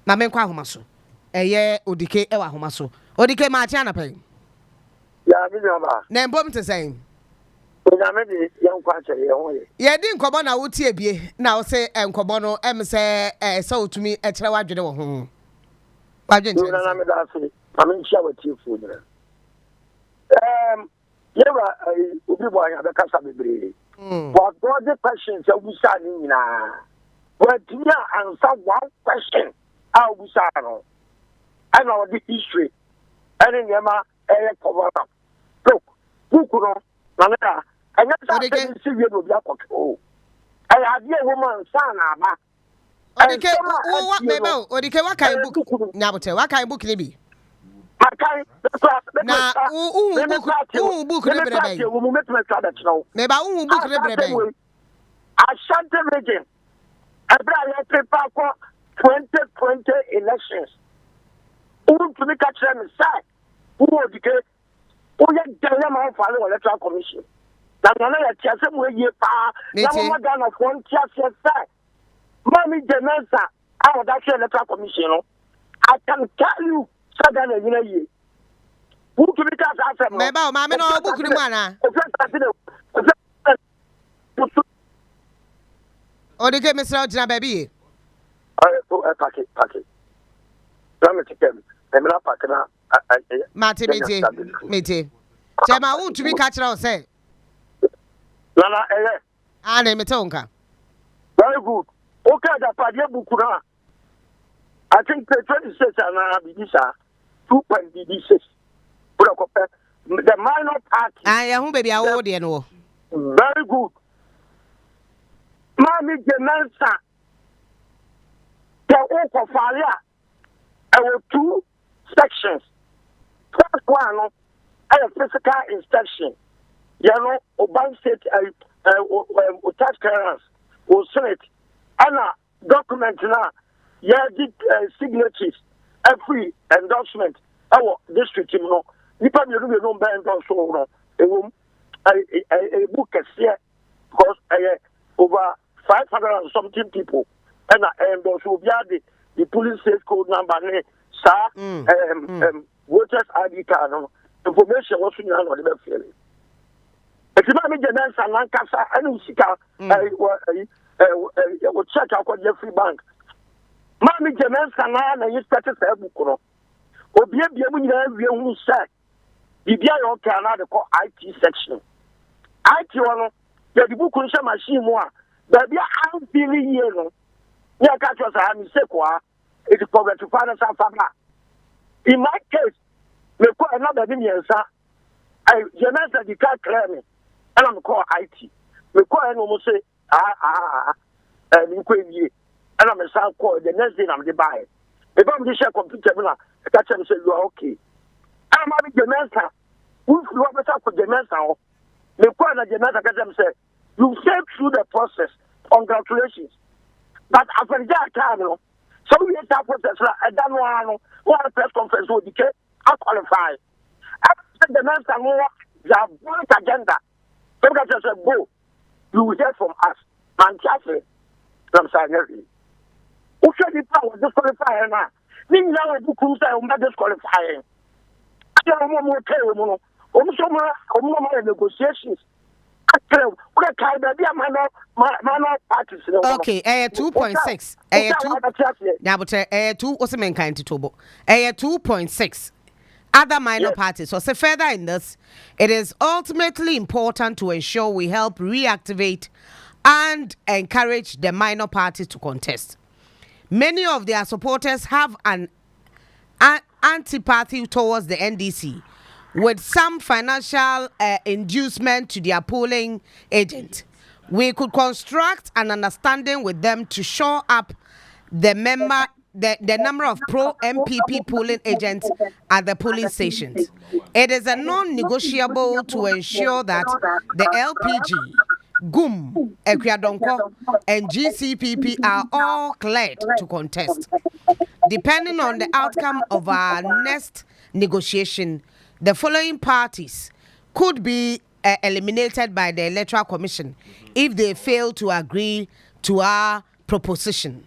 Na menkwa ahoma so. Eye Odike ewa ahoma so. Odike ma tia na pen. Ya bi ma. Na mbom te sen. Na me di yan kwa che ye ho ye. Ye di nkobo na wo tie bie na wo se nkobo no em se se otumi e kire wadwede wo ho. Wadwe nche. Na me da se. Ma me nchia watie fu ni. Yewa obi boy ya be kasa bebre. But all the questions that we saw in but answer one question. How we saw no. I know the history. And in Yama, cover up. Look, who could not? And that's how see you will be a control. I have a woman, son, Ama. Odike, what mebo? Odike, what kind of book? Nabote, what kind of book libi? Na book rebrebe. Meba book rebrebe. Ashanti region. Ebra prepare for 2020 elections. Who to make a chairman say? Who Odike? Who ye dilemma of the electoral commission? That none of the chasm will ye pa. Now one down of one chassis say. Mommy Jenesa, out of that electoral commission. I can tell you. Sadana yinayi who to be cast as meba ma me no book ni mana Odike Mr. Ojina baby pack it ram it kem emra pack na mate chema who to be catch now say na ana mete onka very good okay Agyapadie book na I think 26 and Bidisa 2.6. The minor party. I who baby I would know. Very good. Mami Jenelsa. The Oko Falia. There were 2 sections. First one, a physical inspection. You know, Bank State, tax clearance, or Senate, and a document now. Did signatures, every endorsement, our district, you know, you probably don't buy endorsement, a book here, because over 500 and something people, and endorse will be the police safe code number, voters ID card, information was in the feeling. If you make the dance and Lancaster, and Usika, will check out what Jeffrey Bank. Mami Jemensa na you started to book no. Obi e bia mu nyina wie hu say. Bibia yo ka na de call IT section. IT no, the book nse machine mu a, ba bia am feel here no. Ya ka cho sa mi se kwa, it is for to find some family. In my case, me ko na ba bi miensa. I Jemensa di ka clear me. And I'm call IT. Me ko no mo say ni ko wie. And I'm a sound call the next day I'm the buy. If I'm the share computer, I catch them say you are okay. I'm having the mensa. Who you have a for the mensa? The point of the mensa catch them say you said through the process. Congratulations. But after that time, so we have that process. I don't know what press conference would be. I qualify. After the mensa, you have one agenda. So we just say go. You will hear from us. Man, I'm saying. Who should be power disqualifying now? Ning now book who say I'm disqualifying. I don't want more pay woman. More negotiations. Okay, 2.6. 2. Now, but 2 was a main kind to Tobo. 2.6. Other minor parties. So, further in this, it is ultimately important to ensure we help reactivate and encourage the minor parties to contest. Many of their supporters have an antipathy towards the NDC, with some financial inducement to their polling agent. We could construct an understanding with them to shore up the number of pro-MPP polling agents at the polling stations. It is a non-negotiable to ensure that the LPG, GUM, Ekwadonko, and GCPP are all cleared to contest. Depending on the outcome of our next negotiation, the following parties could be eliminated by the Electoral Commission if they fail to agree to our proposition.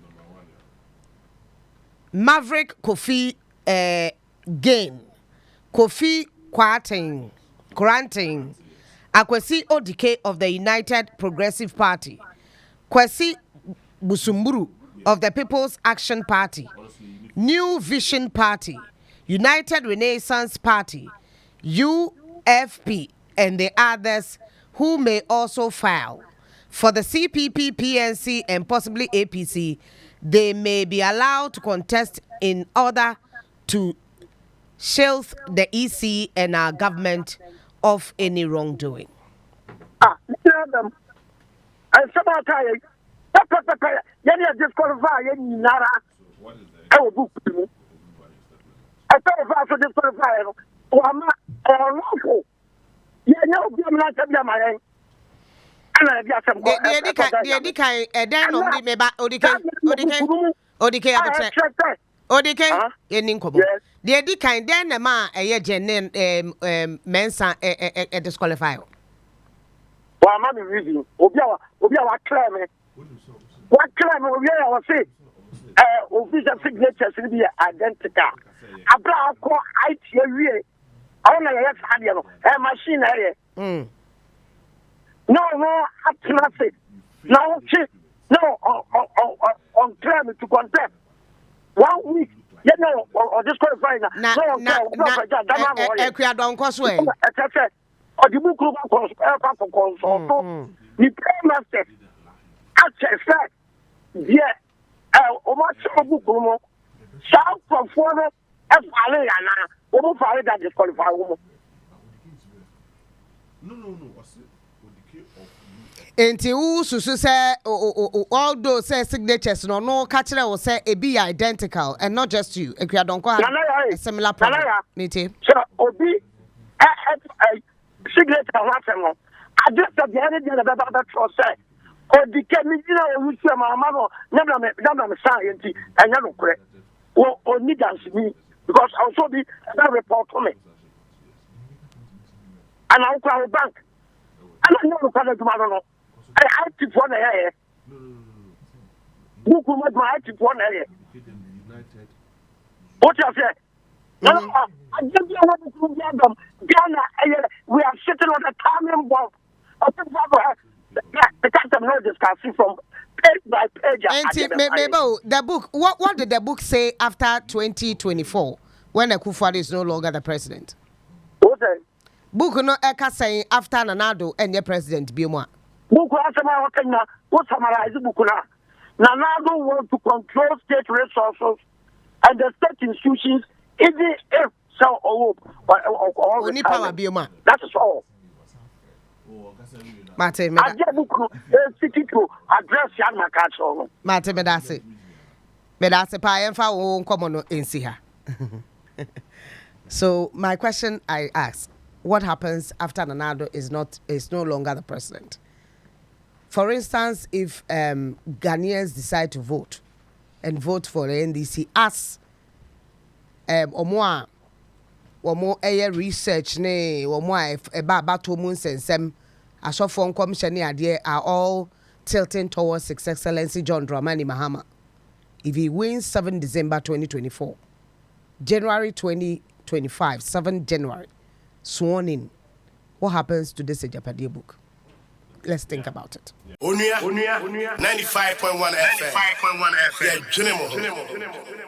Maverick Kofi Gain, Kofi Kwarteng, Akwesi Odike of the United Progressive Party, Kwesi Busumburu of the People's Action Party, New Vision Party, United Renaissance Party, UFP, and the others who may also file. For the CPP, PNC, and possibly APC, they may be allowed to contest in order to shield the EC and our government of any wrongdoing. Them. And some are tired. Then you disqualify any Nara. I will book you. I thought if I could disqualify you, I'm not lawful. You know, I'm not my end. Odike, the Odike, then a man a genuine mensa a disqualify. Well, I'm reading. Obia, claim it. What claim will you say? Official signatures will be identical. Abra call IT area. Only a radio, a machine area. No, up to nothing. No, on claim to contest. 1 week. You know, or disqualifying. Or the book of consult. The paymaster. Access that. Yeah. Omo book. South from Florida. That disqualify woman. No. Enti susu say all those say signatures no catch will say it be identical and not just you. Ekwadonko a similar problem. Niti. So obi signature what no. I just the other day that for say Odike mi dina o use mama no na me science and no correct. O need me because also be that report to me. And I go to bank. And I know the tomorrow. I active one area. Who could my active one area? What you say? No, I just want to get them. Ghana, we are sitting on a timing bomb. I think the custom no discussing from page by page. The book. What did the book say after 2024 when Akufo-Addo is no longer the president? What book no eka saying after Nanado and the president Biomwa. Book what summarize book na. Nanado want to control state resources and the state institutions, even if so or only power Biomwa. That is all. Mate, I get book city to address young Makacho. Mate, medase pa emfa wo nkomo no ensi ha. So my question I ask, what happens after Nanado is no longer the president? For instance, if Ghanaians decide to vote and vote for the NDC, as Onua research ne about 2 months and some Asofo Commission are all tilting towards His Excellency John Dramani Mahama. If he wins 7 December 2024, January 2025, 7 January, sworn in, what happens to this Agyapadie book? Let's think about it. Onua 95.1 FM. Yeah,